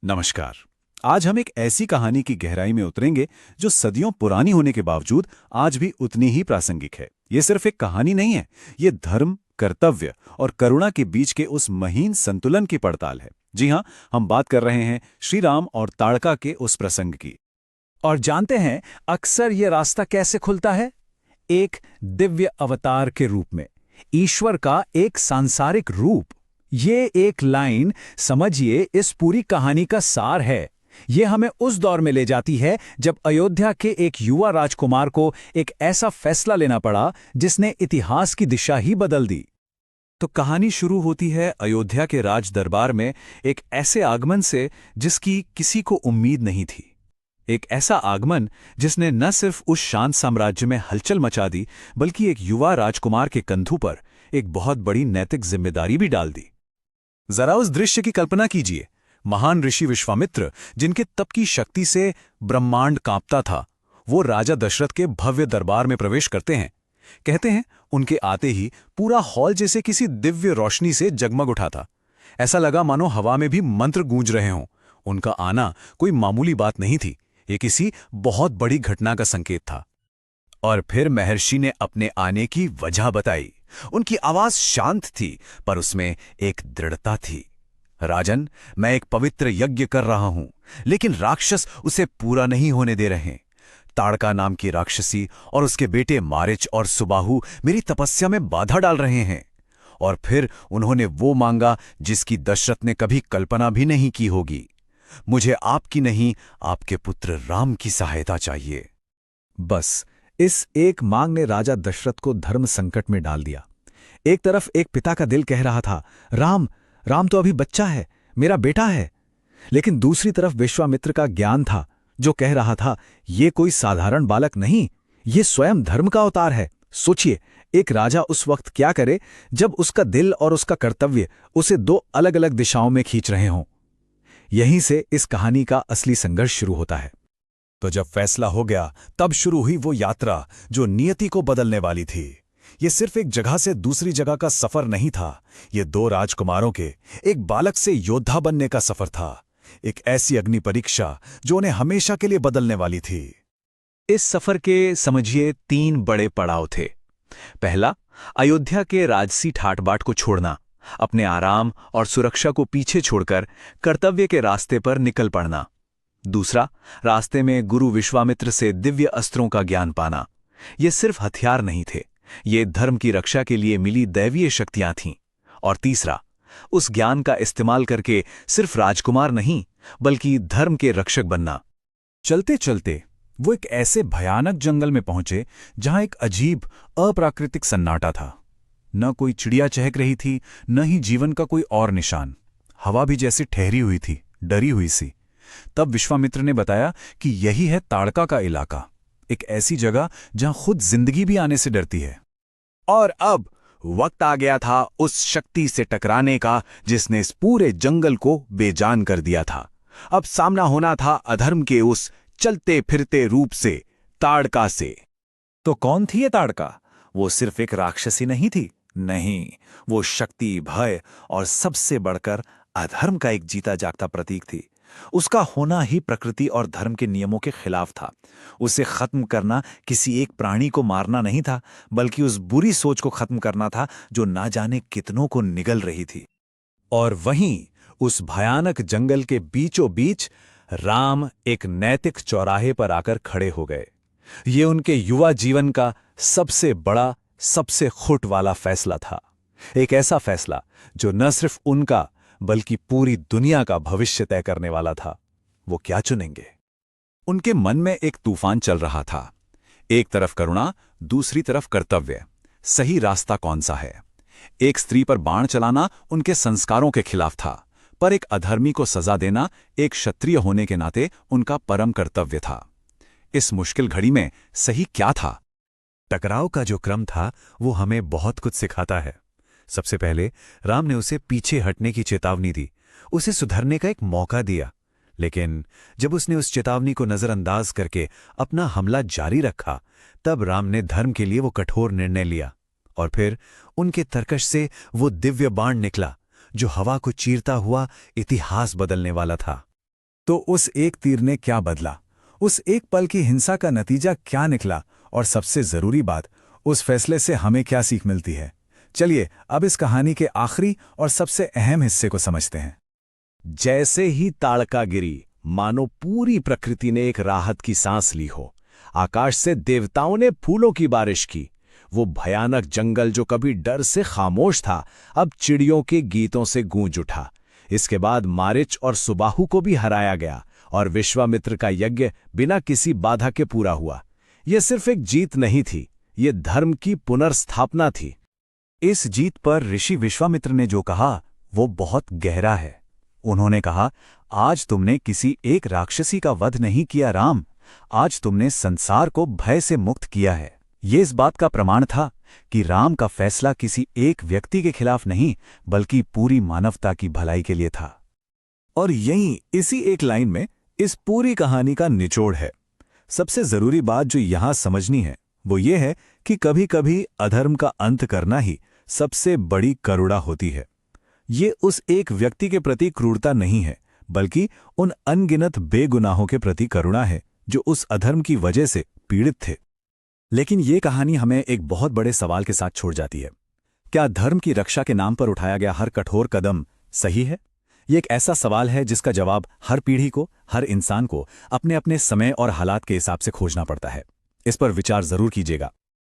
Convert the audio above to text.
नमस्कार। आज हम एक ऐसी कहानी की गहराई में उतरेंगे जो सदियों पुरानी होने के बावजूद आज भी उतनी ही प्रासंगिक है। ये सिर्फ एक कहानी नहीं है, ये धर्म, कर्तव्य और करुणा के बीच के उस महीन संतुलन की पड़ताल है। जी हाँ, हम बात कर रहे हैं श्री राम और ताड़का के उस प्रसंग की। और जानते हैं अक्सर ये रास्ता कैसे खुलता है? एक दिव्य अवतार के रूप में, ईश्वर का एक सांसारिक रूप। ये एक लाइन समझिए इस पूरी कहानी का सार है। ये हमें उस दौर में ले जाती है जब अयोध्या के एक युवा राजकुमार को एक ऐसा फैसला लेना पड़ा जिसने इतिहास की दिशा ही बदल दी। तो कहानी शुरू होती है अयोध्या के राज दरबार में एक ऐसे आगमन से जिसकी किसी को उम्मीद नहीं थी। एक ऐसा आगमन जिसने न सिर्फ उस शांत साम्राज्य में हलचल मचा दी, बल्कि एक युवा राजकुमार के कंधों पर एक बहुत बड़ी नैतिक जिम्मेदारी भी डाल दी। जरा उस दृश्य की कल्पना कीजिए। महान ऋषि विश्वामित्र, जिनके तप की शक्ति से ब्रह्मांड कांपता था, वो राजा दशरथ के भव्य दरबार में प्रवेश करते हैं। कहते हैं उनके आते ही पूरा हॉल जैसे किसी दिव्य रोशनी से जगमग उठा था। ऐसा लगा मानो हवा में भी मंत्र गूंज रहे हों। उनका आना कोई मामूली बात नहीं थी, ये किसी बहुत बड़ी घटना का संकेत था। और फिर महर्षि ने अपने आने की वजह बताई। उनकी आवाज शांत थी, पर उसमें एक दृढ़ता थी। राजन, मैं एक पवित्र यज्ञ कर रहा हूं, लेकिन राक्षस उसे पूरा नहीं होने दे रहे। ताड़का नाम की राक्षसी और उसके बेटे मारिच और सुबाहु मेरी तपस्या में बाधा डाल रहे हैं। और फिर उन्होंने वो मांगा जिसकी दशरथ ने कभी कल्पना भी नहीं की होगी। मुझे आपकी नहीं, आपके पुत्र राम की सहायता चाहिए। बस इस एक मांग ने राजा दशरथ को धर्म संकट में डाल दिया। एक तरफ एक पिता का दिल कह रहा था, राम राम तो अभी बच्चा है, मेरा बेटा है। लेकिन दूसरी तरफ विश्वामित्र का ज्ञान था जो कह रहा था, ये कोई साधारण बालक नहीं, ये स्वयं धर्म का अवतार है। सोचिए, एक राजा उस वक्त क्या करे जब उसका दिल और उसका कर्तव्य उसे दो अलग अलग दिशाओं में खींच रहे हों। यहीं से इस कहानी का असली संघर्ष शुरू होता है। तो जब फैसला हो गया, तब शुरू हुई वो यात्रा जो नियति को बदलने वाली थी। ये सिर्फ एक जगह से दूसरी जगह का सफर नहीं था, ये दो राजकुमारों के, एक बालक से योद्धा बनने का सफर था। एक ऐसी अग्नि परीक्षा जो उन्हें हमेशा के लिए बदलने वाली थी। इस सफर के समझिए 3 बड़े पड़ाव थे। पहला, अयोध्या के राजसी ठाट बाट को छोड़ना, अपने आराम और सुरक्षा को पीछे छोड़कर कर्तव्य के रास्ते पर निकल पड़ना। दूसरा, रास्ते में गुरु विश्वामित्र से दिव्य अस्त्रों का ज्ञान पाना। ये सिर्फ हथियार नहीं थे, ये धर्म की रक्षा के लिए मिली दैवीय शक्तियां थीं। और तीसरा, उस ज्ञान का इस्तेमाल करके सिर्फ राजकुमार नहीं, बल्कि धर्म के रक्षक बनना। चलते चलते वो एक ऐसे भयानक जंगल में पहुंचे जहां एक अजीब, अप्राकृतिक सन्नाटा था। न कोई चिड़िया चहक रही थी, न ही जीवन का कोई और निशान। हवा भी जैसे ठहरी हुई थी, डरी हुई सी। तब विश्वामित्र ने बताया कि यही है ताड़का का इलाका, एक ऐसी जगह जहां खुद जिंदगी भी आने से डरती है। और अब वक्त आ गया था उस शक्ति से टकराने का जिसने इस पूरे जंगल को बेजान कर दिया था। अब सामना होना था अधर्म के उस चलते फिरते रूप से, ताड़का से। तो कौन थी ये ताड़का? वो सिर्फ एक राक्षसी नहीं थी, नहीं, वो शक्ति, भय और सबसे बढ़कर अधर्म का एक जीता जागता प्रतीक थी। उसका होना ही प्रकृति और धर्म के नियमों के खिलाफ था। उसे खत्म करना किसी एक प्राणी को मारना नहीं था, बल्कि उस बुरी सोच को खत्म करना था जो ना जाने कितनों को निगल रही थी। और वहीं उस भयानक जंगल के बीचों बीच राम एक नैतिक चौराहे पर आकर खड़े हो गए। ये उनके युवा जीवन का सबसे बड़ा, सबसे खुट वाला फैसला था। एक ऐसा फैसला जो न सिर्फ उनका बल्कि पूरी दुनिया का भविष्य तय करने वाला था। वो क्या चुनेंगे? उनके मन में एक तूफान चल रहा था। एक तरफ करुणा, दूसरी तरफ कर्तव्य। सही रास्ता कौन सा है? एक स्त्री पर बाण चलाना उनके संस्कारों के खिलाफ था, पर एक अधर्मी को सजा देना एक क्षत्रिय होने के नाते उनका परम कर्तव्य था। इस मुश्किल घड़ी में सही क्या था? टकराव का जो क्रम था वो हमें बहुत कुछ सिखाता है। सबसे पहले राम ने उसे पीछे हटने की चेतावनी दी, उसे सुधरने का एक मौका दिया। लेकिन जब उसने उस चेतावनी को नजरअंदाज करके अपना हमला जारी रखा, तब राम ने धर्म के लिए वो कठोर निर्णय लिया। और फिर उनके तरकश से वो दिव्य बाण निकला जो हवा को चीरता हुआ इतिहास बदलने वाला था। तो उस एक तीर ने क्या बदला, उस एक पल की हिंसा का नतीजा क्या निकला, और सबसे जरूरी बात, उस फैसले से हमें क्या सीख मिलती है। चलिए अब इस कहानी के आखिरी और सबसे अहम हिस्से को समझते हैं। जैसे ही ताड़का गिरी, मानो पूरी प्रकृति ने एक राहत की सांस ली हो। आकाश से देवताओं ने फूलों की बारिश की। वो भयानक जंगल जो कभी डर से खामोश था, अब चिड़ियों के गीतों से गूंज उठा। इसके बाद मारिच और सुबाहु को भी हराया गया और विश्वामित्र का यज्ञ बिना किसी बाधा के पूरा हुआ। यह सिर्फ एक जीत नहीं थी, ये धर्म की पुनर्स्थापना थी। इस जीत पर ऋषि विश्वामित्र ने जो कहा वो बहुत गहरा है। उन्होंने कहा, आज तुमने किसी एक राक्षसी का वध नहीं किया राम, आज तुमने संसार को भय से मुक्त किया है। ये इस बात का प्रमाण था कि राम का फैसला किसी एक व्यक्ति के खिलाफ नहीं, बल्कि पूरी मानवता की भलाई के लिए था। और यहीं इसी एक लाइन में इस पूरी कहानी का निचोड़ है। सबसे जरूरी बात जो यहां समझनी है वो ये है कि कभी-कभी अधर्म का अंत करना ही सबसे बड़ी करुणा होती है। ये उस एक व्यक्ति के प्रति क्रूरता नहीं है, बल्कि उन अनगिनत बेगुनाहों के प्रति करुणा है जो उस अधर्म की वजह से पीड़ित थे। लेकिन ये कहानी हमें एक बहुत बड़े सवाल के साथ छोड़ जाती है। क्या धर्म की रक्षा के नाम पर उठाया गया हर कठोर कदम सही है? ये एक ऐसा सवाल है जिसका जवाब हर पीढ़ी को, हर इंसान को अपने अपने समय और हालात के हिसाब से खोजना पड़ता है। इस पर विचार जरूर कीजिएगा।